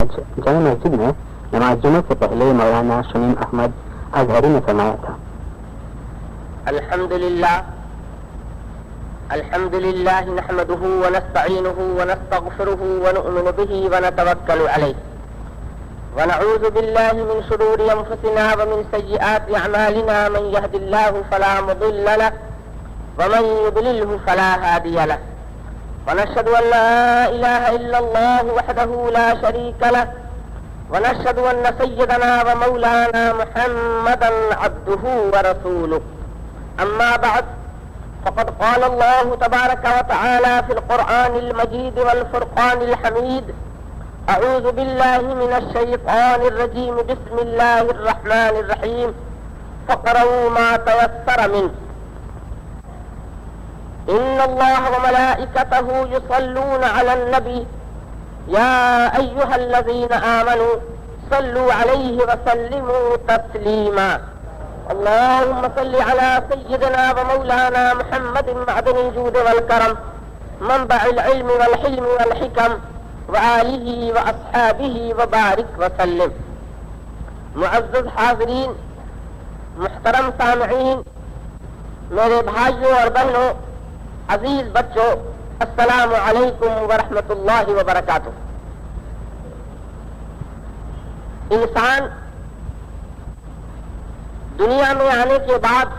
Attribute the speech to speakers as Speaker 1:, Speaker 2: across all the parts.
Speaker 1: جامع مسجد میں نماز جمعہ سے پہلے مولانا شمیم احمد اظہری نے فرمایا تھا:
Speaker 2: الحمد للہ نحمده ونستعینه ونستغفره ونؤمن به ونتوکل علیہ ونعوذ باللہ من شرور انفسنا ومن سیئات اعمالنا من يهد الله فلا مضل له ومن يضلله فلا هادي له ونشهد ان لا اله الا الله وحده لا شريك له ونشهد ان سيدنا ومولانا محمدا عبده ورسوله اما بعد فقد قال الله تبارك وتعالى في القرآن المجيد والفرقان الحميد: اعوذ بالله من الشيطان الرجيم بسم الله الرحمن الرحيم فاقرؤوا ما تيسر منه ان الله وملائكته يصلون على النبي يا ايها الذين آمنوا صلوا عليه وسلموا تسليما اللهم صل على سيدنا ومولانا محمد معدن الجود والكرم منبع العلم والحلم والحكم وآله وأصحابه وبارك وسلم. معزز حاضرین، محترم سامعین، میرے بھائیوں اور بہنوں، عزیز بچوں، السلام علیکم ورحمۃ اللہ وبرکاتہ. انسان دنیا میں آنے کے بعد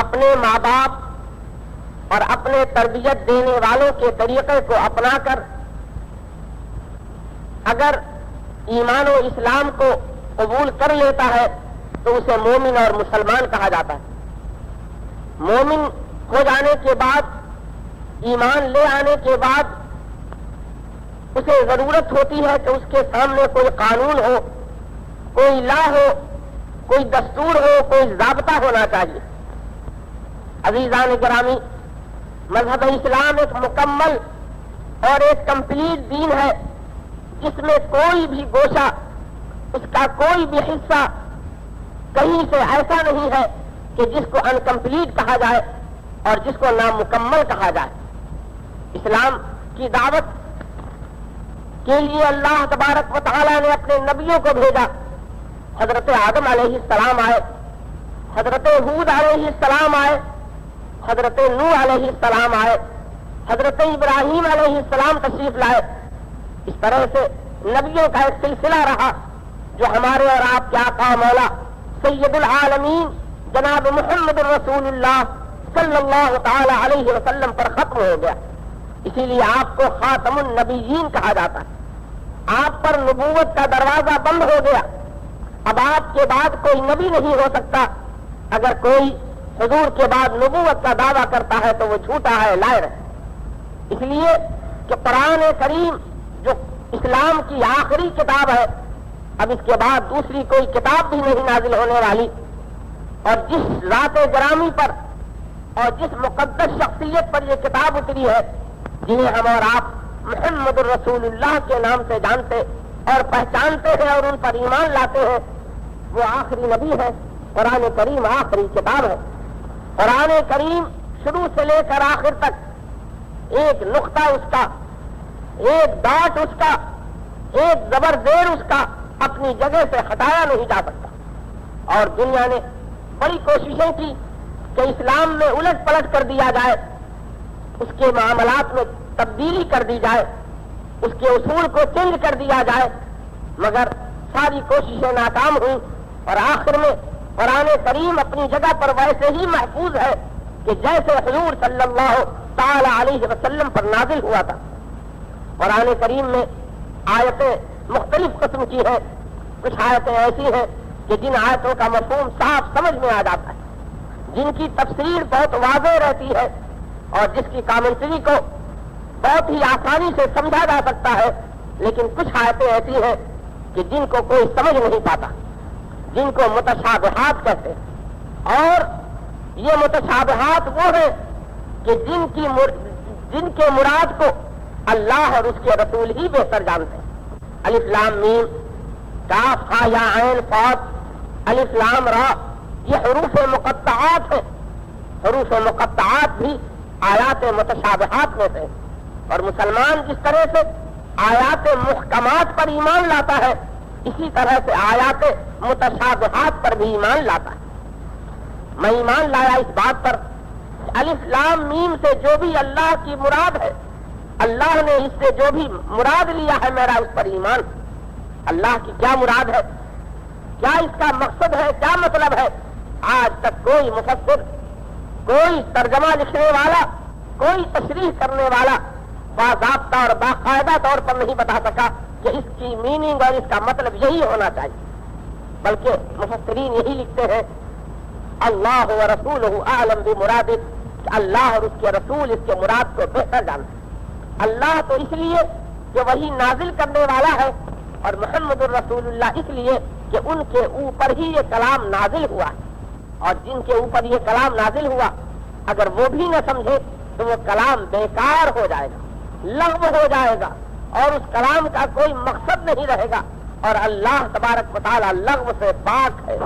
Speaker 2: اپنے ماں باپ اور اپنے تربیت دینے والوں کے طریقے کو اپنا کر اگر ایمان و اسلام کو قبول کر لیتا ہے تو اسے مومن اور مسلمان کہا جاتا ہے. مومن ہو جانے کے بعد، ایمان لے آنے کے بعد اسے ضرورت ہوتی ہے کہ اس کے سامنے کوئی قانون ہو، کوئی لا ہو، کوئی دستور ہو، کوئی ضابطہ ہونا چاہیے. عزیزان گرامی، مذہب اسلام ایک مکمل اور ایک کمپلیٹ دین ہے جس میں کوئی بھی گوشہ، اس کا کوئی بھی حصہ کہیں سے ایسا نہیں ہے کہ جس کو انکمپلیٹ کہا جائے اور جس کو نامکمل کہا جائے. اسلام کی دعوت کے لیے اللہ تبارک و تعالی نے اپنے نبیوں کو بھیجا. حضرت آدم علیہ السلام آئے، حضرت ہود علیہ السلام آئے، حضرت نوح علیہ السلام آئے، حضرت ابراہیم علیہ السلام تشریف لائے. اس طرح سے نبیوں کا ایک سلسلہ رہا جو ہمارے اور آپ کے آقا مولا سید العالمین جناب محمد رسول اللہ صلی اللہ تعالی علیہ وسلم پر ختم ہو گیا. اسی لیے آپ کو خاتم النبیین کہا جاتا ہے. آپ پر نبوت کا دروازہ بند ہو گیا. اب آپ کے بعد کوئی نبی نہیں ہو سکتا. اگر کوئی حضور کے بعد نبوت کا دعویٰ کرتا ہے تو وہ جھوٹا ہے، لائر ہے. اس لیے کہ قرآن کریم جو اسلام کی آخری کتاب ہے، اب اس کے بعد دوسری کوئی کتاب بھی نہیں نازل ہونے والی. اور جس ذات گرامی پر اور جس مقدس شخصیت پر یہ کتاب اتری ہے، جنہیں ہم اور آپ محمد الرسول اللہ کے نام سے جانتے اور پہچانتے ہیں اور ان پر ایمان لاتے ہیں، وہ آخری نبی ہے. قرآن کریم آخری کتاب ہے. قرآن کریم شروع سے لے کر آخر تک ایک نقطہ اس کا، ایک ڈاٹ اس کا، ایک زبر زیر اس کا اپنی جگہ سے ہٹایا نہیں جا سکتا. اور دنیا نے بڑی کوششیں کی کہ اسلام میں الٹ پلٹ کر دیا جائے، اس کے معاملات میں تبدیلی کر دی جائے، اس کے اصول کو چینج کر دیا جائے، مگر ساری کوششیں ناکام ہوئی. اور آخر میں قرآن کریم اپنی جگہ پر ویسے ہی محفوظ ہے کہ جیسے حضور صلی اللہ تعالی علیہ وسلم پر نازل ہوا تھا. قرآن کریم میں آیتیں مختلف قسم کی ہیں. کچھ آیتیں ایسی ہیں کہ جن آیتوں کا مفہوم صاف سمجھ میں آ جاتا ہے، جن کی تفسیر بہت واضح رہتی ہے اور جس کی کامنٹری کو بہت ہی آسانی سے سمجھا جا سکتا ہے. لیکن کچھ آیتیں ایسی ہیں کہ جن کو کوئی سمجھ نہیں پاتا، جن کو متشابہات کہتے ہیں. اور یہ متشابہات وہ ہیں کہ جن کے مراد کو اللہ اور اس کے رسول ہی بہتر جانتے ہیں. الف لام میم، کاف ہا یا عین صاد، الف لام را، یہ حروف مقطعات ہیں. حروف مقطعات بھی آیات متشابہات میں سے. اور مسلمان جس طرح سے آیات محکمات پر ایمان لاتا ہے اسی طرح سے آیات متشابہات پر بھی ایمان لاتا ہے۔ میں ایمان لایا اس بات پر الف لام میم سے جو بھی اللہ کی مراد ہے، اللہ نے اس سے جو بھی مراد لیا ہے میرا اس پر ایمان۔ اللہ کی کیا مراد ہے، کیا اس کا مقصد ہے، کیا مطلب ہے، آج تک کوئی مفسر، کوئی ترجمہ لکھنے والا، کوئی تشریح کرنے والا باضابطہ اور باقاعدہ طور پر نہیں بتا سکا کہ اس کی میننگ اور اس کا مطلب یہی ہونا چاہیے، بلکہ مفسرین یہی لکھتے ہیں اللہ و رسولہ اعلم بمرادہ، اللہ اور اس کے رسول اس کے مراد کو بہتر جانتے ہیں۔ اللہ تو اس لیے کہ وہی نازل کرنے والا ہے، اور محمد الرسول اللہ اس لیے کہ ان کے اوپر ہی یہ کلام نازل ہوا ہے، اور جن کے اوپر یہ کلام نازل ہوا اگر وہ بھی نہ سمجھے تو وہ کلام بیکار ہو جائے گا، لغو ہو جائے گا، اور اس کلام کا کوئی مقصد نہیں رہے گا۔ اور اللہ تبارک و تعالیٰ لغو سے پاک ہے،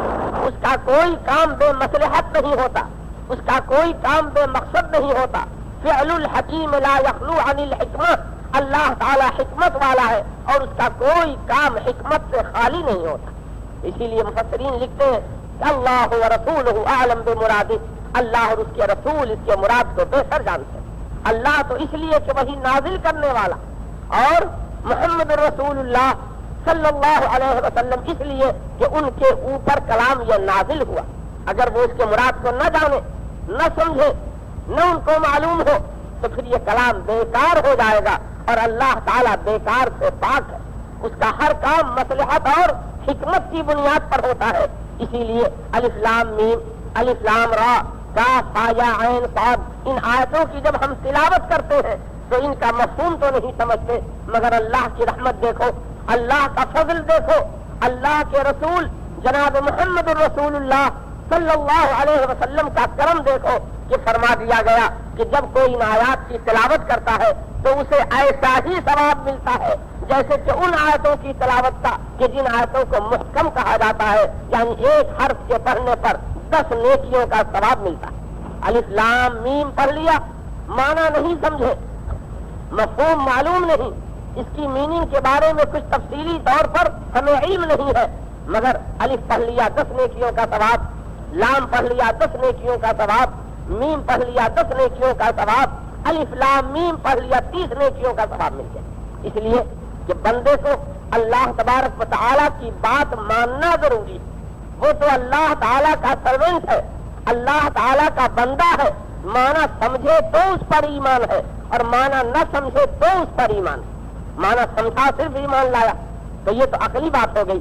Speaker 2: اس کا کوئی کام بے مصلحت نہیں ہوتا، اس کا کوئی کام بے مقصد نہیں ہوتا۔ فعل الحکیم لا یخلو عن الحکمہ، اللہ تعالیٰ حکمت والا ہے اور اس کا کوئی کام حکمت سے خالی نہیں ہوتا۔ اسی لیے مفسرین لکھتے ہیں کہ اللہ و رسولہ اعلم بمرادہ، اللہ اور اس کے رسول اس کے مراد کو بہتر جانتے ہیں۔ اللہ تو اس لیے کہ وہی نازل کرنے والا، اور محمد رسول اللہ صلی اللہ علیہ وسلم اس لیے کہ ان کے اوپر کلام یہ نازل ہوا۔ اگر وہ اس کے مراد کو نہ جانے، نہ سمجھے، نہ ان کو معلوم ہو تو پھر یہ کلام بیکار ہو جائے گا، اور اللہ تعالیٰ بیکار سے پاک ہے، اس کا ہر کام مصلحت اور حکمت کی بنیاد پر ہوتا ہے۔ اسی لیے الف لام میم، الف لام را، کاف ہا یا عین صاد، ان آیتوں کی جب ہم تلاوت کرتے ہیں تو ان کا مفہوم تو نہیں سمجھتے، مگر اللہ کی رحمت دیکھو، اللہ کا فضل دیکھو، اللہ کے رسول جناب محمد الرسول اللہ صلی اللہ علیہ وسلم کا کرم دیکھو کہ فرما دیا گیا کہ جب کوئی ان آیات کی تلاوت کرتا ہے تو اسے ایسا ہی ثواب ملتا ہے جیسے کہ ان آیتوں کی تلاوت کا کہ جن آیتوں کو محکم کہا جاتا ہے، یعنی ایک حرف کے پڑھنے پر 10 نیکیوں کا ثواب ملتا ہے۔ الف لام میم پڑھ لیا، معنی نہیں سمجھے، مفہوم معلوم نہیں، اس کی میننگ کے بارے میں کچھ تفصیلی طور پر ہمیں علم نہیں ہے، مگر الف پڑھ لیا 10 نیکیوں کا ثواب، لام پڑھ لیا 10 نیکیوں کا ثواب، میم پڑھ لیا 10 نیکیوں کا ثواب، الف لام میم پڑھ لیا 30 نیکیوں کا ثواب مل گیا۔ اس لیے کہ بندے کو اللہ تبارک و تعالیٰ کی بات ماننا ضروری ہے، وہ تو اللہ تعالیٰ کا سروینٹ ہے، اللہ تعالیٰ کا بندہ ہے، مانا سمجھے تو اس پر ایمان ہے، اور مانا نہ سمجھے تو اس پر ایمان ہے۔ مانا سمجھا صرف ایمان لایا تو یہ تو عقلی بات ہو گئی،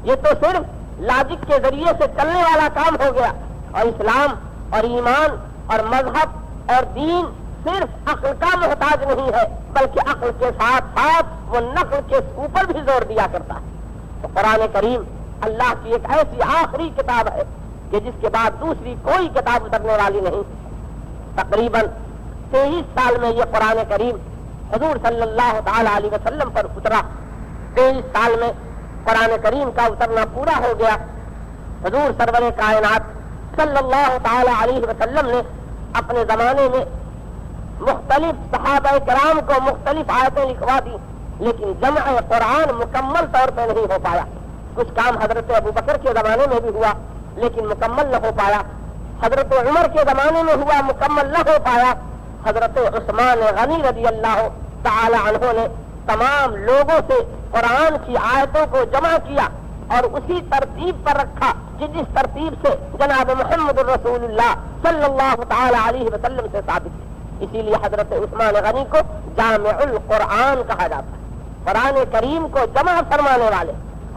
Speaker 2: یہ تو صرف لاجک کے ذریعے سے چلنے والا کام ہو گیا، اور اسلام اور ایمان اور مذہب اور دین صرف عقل کا محتاج نہیں ہے، بلکہ عقل کے ساتھ ساتھ وہ نقل کے اوپر بھی زور دیا کرتا ہے۔ تو قرآن کریم اللہ کی ایک ایسی آخری کتاب ہے کہ جس کے بعد دوسری کوئی کتاب اترنے والی نہیں۔ تقریباً 23 سال میں یہ قرآن کریم حضور صلی اللہ تعالی علیہ وسلم پر اترا۔ 23 سال میں قرآن کریم کا اترنا پورا ہو گیا۔ حضور سرور کائنات صلی اللہ تعالی علیہ وسلم نے اپنے زمانے میں مختلف صحابہ کرام کو مختلف آیتیں لکھوا دی، لیکن جمع قرآن مکمل طور پہ نہیں ہو پایا۔ کچھ کام حضرت ابو بکر کے زمانے میں بھی ہوا لیکن مکمل نہ ہو پایا، حضرت عمر کے زمانے میں ہوا مکمل نہ ہو پایا، حضرت عثمان غنی رضی اللہ تعالی عنہ نے تمام لوگوں سے قرآن کی آیتوں کو جمع کیا اور اسی ترتیب پر رکھا جس ترتیب سے جناب محمد الرسول اللہ صلی اللہ تعالی علیہ وسلم سے ثابت ہے۔ اسی لیے حضرت عثمان غنی کو جامع القرآن کہا جاتا ہے، قرآن کریم کو جمع فرمانے والے۔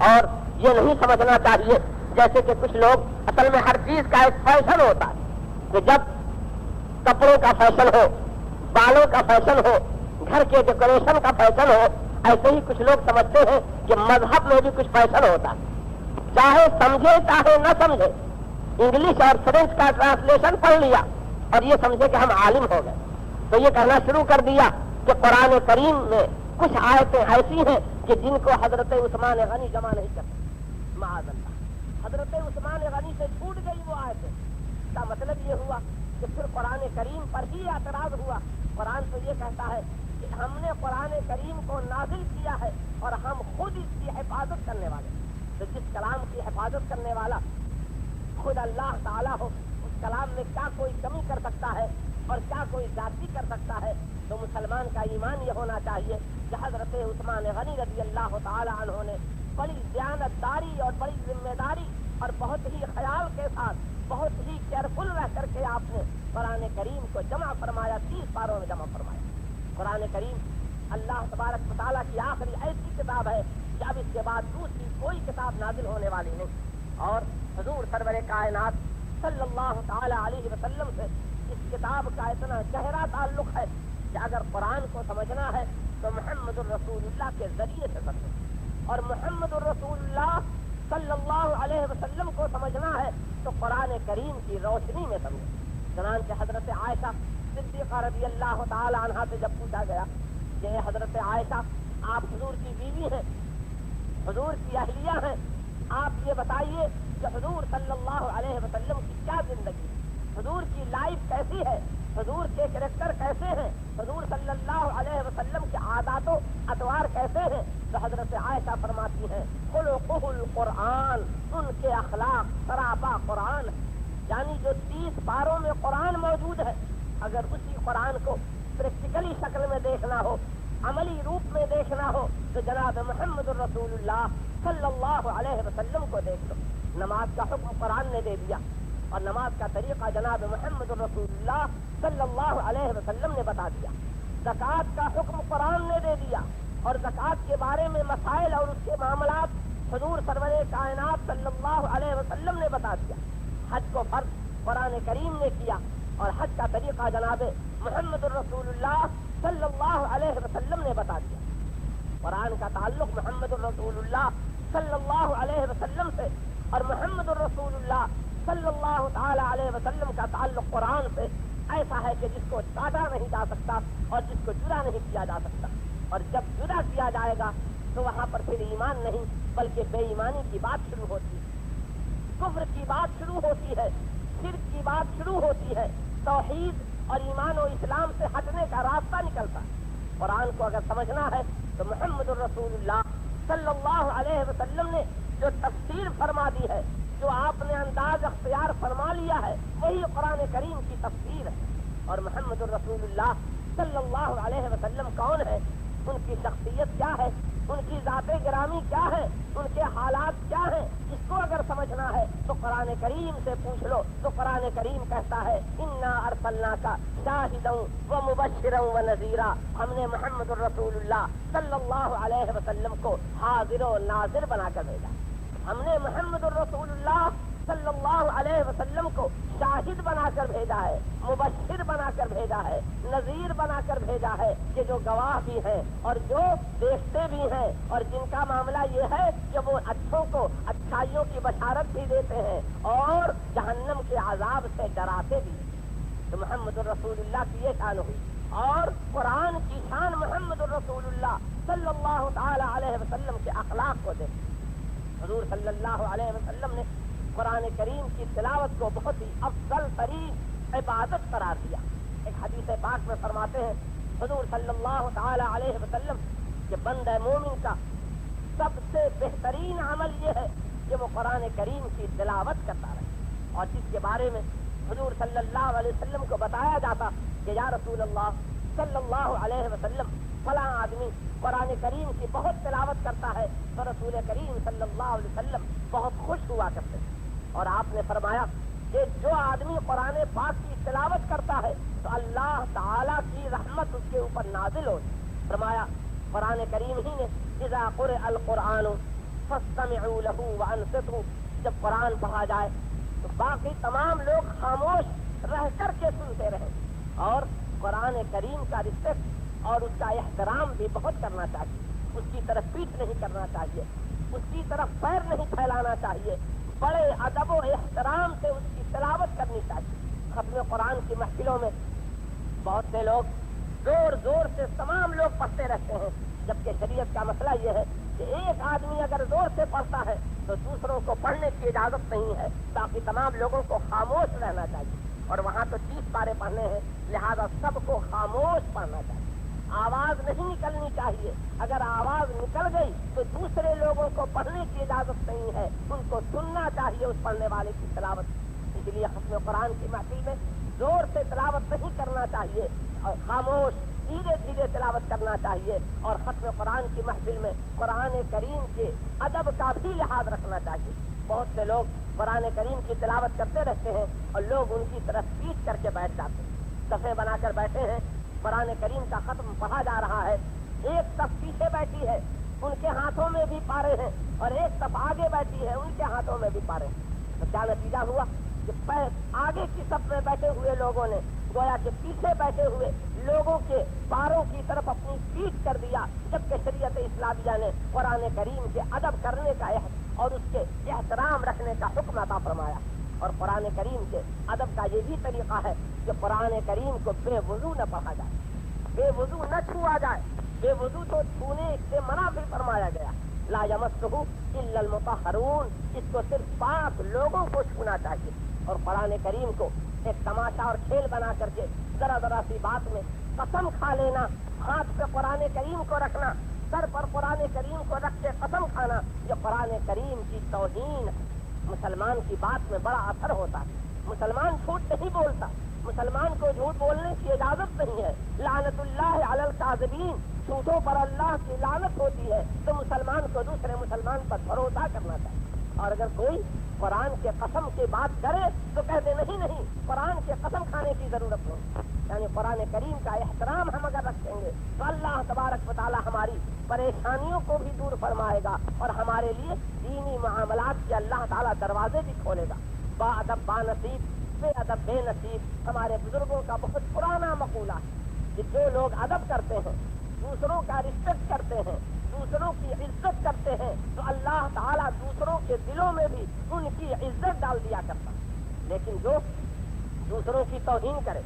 Speaker 2: اور یہ نہیں سمجھنا چاہیے جیسے کہ کچھ لوگ، اصل میں ہر چیز کا ایک فیشن ہوتا ہے، کہ جب کپڑوں کا فیشن ہو، بالوں کا فیشن ہو، گھر کے ڈیکوریشن کا فیشن ہو، ایسے ہی کچھ لوگ سمجھتے ہیں کہ مذہب میں بھی کچھ فیشن ہوتا ہے، چاہے سمجھے چاہے نہ سمجھے، انگلش اور فرینچ کا ٹرانسلیشن پڑھ لیا اور یہ سمجھے کہ ہم عالم ہو گئے، تو یہ کہنا شروع کر دیا کہ قرآن کریم میں کچھ آیتیں ایسی ہیں کہ جن کو حضرت عثمان غنی جمع نہیں کرتے، معاذ اللہ، حضرت عثمان غنی سے چھوٹ گئی وہ آیتیں۔ اس کا مطلب یہ ہوا کہ پھر قرآن کریم پر ہی اعتراض ہوا۔ قرآن تو یہ کہتا ہے کہ ہم نے قرآن کریم کو نازل کیا ہے اور ہم خود اس کی حفاظت کرنے والے ہیں۔ تو جس کلام کی حفاظت کرنے والا خود اللہ تعالیٰ ہو، اس کلام میں کیا کوئی کمی کر سکتا ہے اور کیا کوئی زیادتی کر سکتا ہے؟ تو مسلمان کا ایمان یہ ہونا چاہیے کہ حضرت عثمان غنی رضی اللہ تعالیٰ عنہ نے بڑی دیانتداری اور بڑی ذمہ داری اور بہت ہی خیال کے ساتھ بہت ہی کیئرفل رہ کر کے آپ نے قرآن کریم کو جمع فرمایا، 30 پاروں میں جمع فرمایا۔ قرآن کریم اللہ تبارک و تعالیٰ کی آخری ایسی کتاب ہے کہ اب اس کے بعد دوسری کوئی کتاب نازل ہونے والی نہیں، اور حضور سرور کائنات صلی اللہ تعالی علیہ وسلم سے اس کتاب کا اتنا گہرا تعلق ہے کہ اگر قرآن کو سمجھنا ہے تو محمد الرسول اللہ کے ذریعے سے سمجھو، اور محمد الرسول اللہ صلی اللہ علیہ وسلم کو سمجھنا ہے تو قرآن کریم کی روشنی میں سمجھو۔ چنانچہ حضرت عائشہ صدیقہ رضی اللہ تعالی عنہا سے جب پوچھا گیا کہ حضرت عائشہ آپ حضور کی بیوی ہیں، حضور کی اہلیہ ہیں، آپ یہ بتائیے کہ حضور صلی اللہ علیہ وسلم کی کیا زندگی ہے، حضور کی لائف کیسی ہے، حضور کے کریکٹر کیسے ہیں، حضور صلی اللہ علیہ وسلم کے عادات و اطوار کیسے ہیں؟ تو حضرت عائشہ فرماتی ہیں خلقہ القرآن، ان کے اخلاق سراپا قرآن، یعنی جو 30 پاروں میں قرآن موجود ہے، اگر اسی قرآن کو پریکٹیکلی شکل میں دیکھنا ہو، عملی روپ میں دیکھنا ہو تو جناب محمد الرسول اللہ صلی اللہ علیہ وسلم کو دیکھ لو۔ نماز کا حکم قرآن نے دے دیا اور نماز کا طریقہ جناب محمد الرسول اللہ صلی اللہ علیہ وسلم نے بتا دیا۔ زکوٰۃ کا حکم قرآن نے دے دیا اور زکوٰۃ کے بارے میں مسائل اور اس کے معاملات حضور سرور کائنات صلی اللہ علیہ وسلم نے بتا دیا۔ حج کو فرض قرآن کریم نے کیا اور حج کا طریقہ جناب محمد الرسول اللہ صلی اللہ علیہ وسلم نے بتا دیا۔ قرآن کا تعلق محمد الرسول اللہ صلی اللہ علیہ وسلم سے اور محمد الرسول اللہ صلی اللہ تعالی علیہ وسلم کا تعلق قرآن سے ایسا ہے کہ جس کو کاٹا نہیں جا سکتا اور جس کو جدا نہیں کیا جا سکتا، اور جب جدا کیا جائے گا تو وہاں پر پھر ایمان نہیں بلکہ بے ایمانی کی بات شروع ہوتی ہے، کفر کی بات شروع ہوتی ہے، شرک کی بات شروع ہوتی ہے، توحید اور ایمان و اسلام سے ہٹنے کا راستہ نکلتا ہے۔ قرآن کو اگر سمجھنا ہے تو محمد الرسول اللہ صلی اللہ علیہ وسلم نے جو تفسیر فرما دی ہے، جو آپ نے انداز اختیار فرما لیا ہے، وہی قرآن کریم کی تفسیر ہے۔ اور محمد الرسول اللہ صلی اللہ علیہ وسلم کون ہے، ان کی شخصیت کیا ہے، ان کی ذات گرامی کیا ہے، ان کے حالات کیا ہیں، اس کو اگر سمجھنا ہے تو قرآن کریم سے پوچھ لو۔ تو قرآن کریم کہتا ہے انا ارسلناک شاہدا و مبشرا و نذیرا، ہم نے محمد الرسول اللہ صلی اللہ علیہ وسلم کو حاضر و ناظر بنا کر بھیجا۔ ہم نے محمد الرسول اللہ صلی اللہ علیہ وسلم کو شاہد بنا کر بھیجا ہے، مبشر بنا کر بھیجا ہے، نذیر بنا کر بھیجا ہے، کہ جو گواہ بھی ہیں اور جو دیکھتے بھی ہیں اور جن کا معاملہ یہ ہے کہ وہ اچھوں کو اچھائیوں کی بشارت بھی دیتے ہیں اور جہنم کے عذاب سے ڈراتے بھی ہیں۔ تو محمد الرسول اللہ کی یہ شان ہوئی، اور قرآن کی شان محمد الرسول اللہ صلی اللہ تعالی علیہ وسلم کے اخلاق کو دیکھ۔ حضور صلی اللہ علیہ وسلم نے قرآن کریم کی تلاوت کو بہت ہی افضل ترین عبادت قرار دیا۔ ایک حدیث پاک میں فرماتے ہیں حضور صلی اللہ تعالی علیہ وسلم کہ بندہ مومن کا سب سے بہترین عمل یہ ہے کہ وہ قرآن کریم کی تلاوت کرتا رہے، اور جس کے بارے میں حضور صلی اللہ علیہ وسلم کو بتایا جاتا کہ یا رسول اللہ صلی اللہ علیہ وسلم فلاں آدمی قرآن کریم کی بہت تلاوت کرتا ہے، تو رسول کریم صلی اللہ علیہ وسلم بہت خوش ہوا کرتے ہیں، اور آپ نے فرمایا کہ جو آدمی قرآن پاک کی تلاوت کرتا ہے تو اللہ تعالیٰ کی رحمت اس کے اوپر نازل ہو۔ فرمایا قرآن کریم ہی نے اذا قرئ القرآن فاستمعوا له وانصتوا، جب قرآن پڑھا جائے تو باقی تمام لوگ خاموش رہ کر کے سنتے رہیں، اور قرآن کریم کا رسپیکٹ اور اس کا احترام بھی بہت کرنا چاہیے، اس کی طرف پیٹ نہیں کرنا چاہیے، اس کی طرف پیر نہیں پھیلانا چاہیے، بڑے ادب و احترام سے اس کی تلاوت کرنی چاہیے۔ ختم قرآن کی محفلوں میں بہت سے لوگ زور زور سے تمام لوگ پڑھتے رہتے ہیں، جبکہ شریعت کا مسئلہ یہ ہے کہ ایک آدمی اگر زور سے پڑھتا ہے تو دوسروں کو پڑھنے کی اجازت نہیں ہے، باقی تمام لوگوں کو خاموش رہنا چاہیے، اور وہاں تو 30 پارے پڑھنے ہیں، لہذا سب کو خاموش پڑھنا چاہیے۔ آواز نہیں نکلنی چاہیے. اگر آواز نکل گئی تو دوسرے لوگوں کو پڑھنے کی اجازت نہیں ہے, ان کو سننا چاہیے اس پڑھنے والے کی تلاوت. اس لیے ختم قرآن کی محفل میں زور سے تلاوت نہیں کرنا چاہیے اور خاموش دھیرے دھیرے تلاوت کرنا چاہیے. اور ختم قرآن کی محفل میں قرآن کریم کے ادب کا بھی لحاظ رکھنا چاہیے. بہت سے لوگ قرآن کریم کی تلاوت کرتے رہتے ہیں اور لوگ ان کی طرف پیٹ کر کے بیٹھ جاتے ہیں, صفیں بنا کر بیٹھے ہیں, قرآن کریم کا ختم پڑھا جا رہا ہے, ایک صف پیچھے بیٹھی ہے, ان کے ہاتھوں میں بھی پارے ہیں, اور ایک صف آگے بیٹھی ہے, ان کے ہاتھوں میں بھی پارے ہیں. تو کیا نتیجہ ہوا کہ آگے کی صف میں بیٹھے ہوئے لوگوں نے گویا کہ پیچھے بیٹھے ہوئے لوگوں کے پاروں کی طرف اپنی پیٹ کر دیا, جبکہ شریعت اسلامیہ نے قرآن کریم کے ادب کرنے کا اور اس کے احترام رکھنے کا حکم عطا فرمایا. اور قرآن کریم کے ادب کا یہ بھی طریقہ ہے کہ قرآن کریم کو بے وضو نہ پڑھا جائے, بے وضو نہ چھوا جائے. بے وضو تو چھونے سے منع بھی فرمایا گیا. لا یمسہ الا المطہرون, اس کو صرف پاک لوگوں کو چھونا چاہیے. اور قرآن کریم کو ایک تماشا اور کھیل بنا کر کے ذرا ذرا سی بات میں قسم کھا لینا, ہاتھ پہ قرآن کریم کو رکھنا, سر پر قرآن کریم کو رکھ کے قسم کھانا, یہ قرآن کریم کی توہین. مسلمان کی بات میں بڑا اثر ہوتا ہے. مسلمان جھوٹ نہیں بولتا, مسلمان کو جھوٹ بولنے کی اجازت نہیں ہے. لعنت اللہ علی الکاذبین, جھوٹوں پر اللہ کی لعنت ہوتی ہے. تو مسلمان کو دوسرے مسلمان پر بھروسہ کرنا چاہیے. اور اگر کوئی قرآن کے قسم کی بات کرے تو کہہ دے نہیں, قرآن کے قسم کھانے کی ضرورت نہیں. یعنی قرآن کریم کا احترام ہم اگر رکھیں گے تو اللہ تبارک و تعالی ہماری پریشانیوں کو بھی دور فرمائے گا اور ہمارے لیے دینی معاملات کے اللہ تعالیٰ دروازے بھی کھولے گا. با ادب با نصیب, بے ادب بے نصیب, ہمارے بزرگوں کا بہت پرانا مقولہ ہے کہ جو لوگ ادب کرتے ہیں, دوسروں کا رسپیکٹ کرتے ہیں, دوسروں کی عزت کرتے ہیں, تو اللہ تعالیٰ دوسروں کے دلوں میں بھی ان کی عزت ڈال دیا کرتا. لیکن جو دوسروں کی توہین کرے,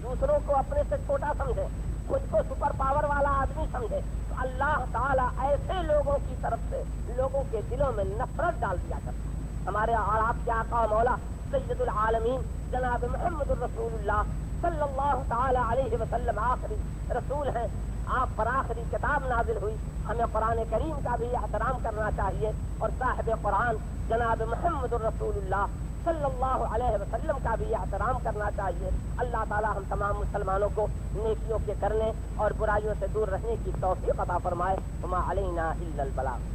Speaker 2: دوسروں کو اپنے سے چھوٹا سمجھے, خود کو سپر پاور والا آدمی سمجھے, تو اللہ تعالیٰ ایسے لوگوں کی طرف سے لوگوں کے دلوں میں نفرت ڈال دیا کرتا. ہمارے اور آپ کے آقا مولا سید العالمین جناب محمد الرسول اللہ صلی اللہ تعالی علیہ وسلم آخری رسول ہیں. آپ پر آخری کتاب نازل ہوئی, ہمیں قرآن کریم کا بھی احترام کرنا چاہیے اور صاحب قرآن جناب محمد الرسول اللہ صلی اللہ علیہ وسلم کا بھی احترام کرنا چاہیے. اللہ تعالی ہم تمام مسلمانوں کو نیکیوں کے کرنے اور برائیوں سے دور رہنے کی توفیق عطا فرمائے. وما علینا الا البلاغ.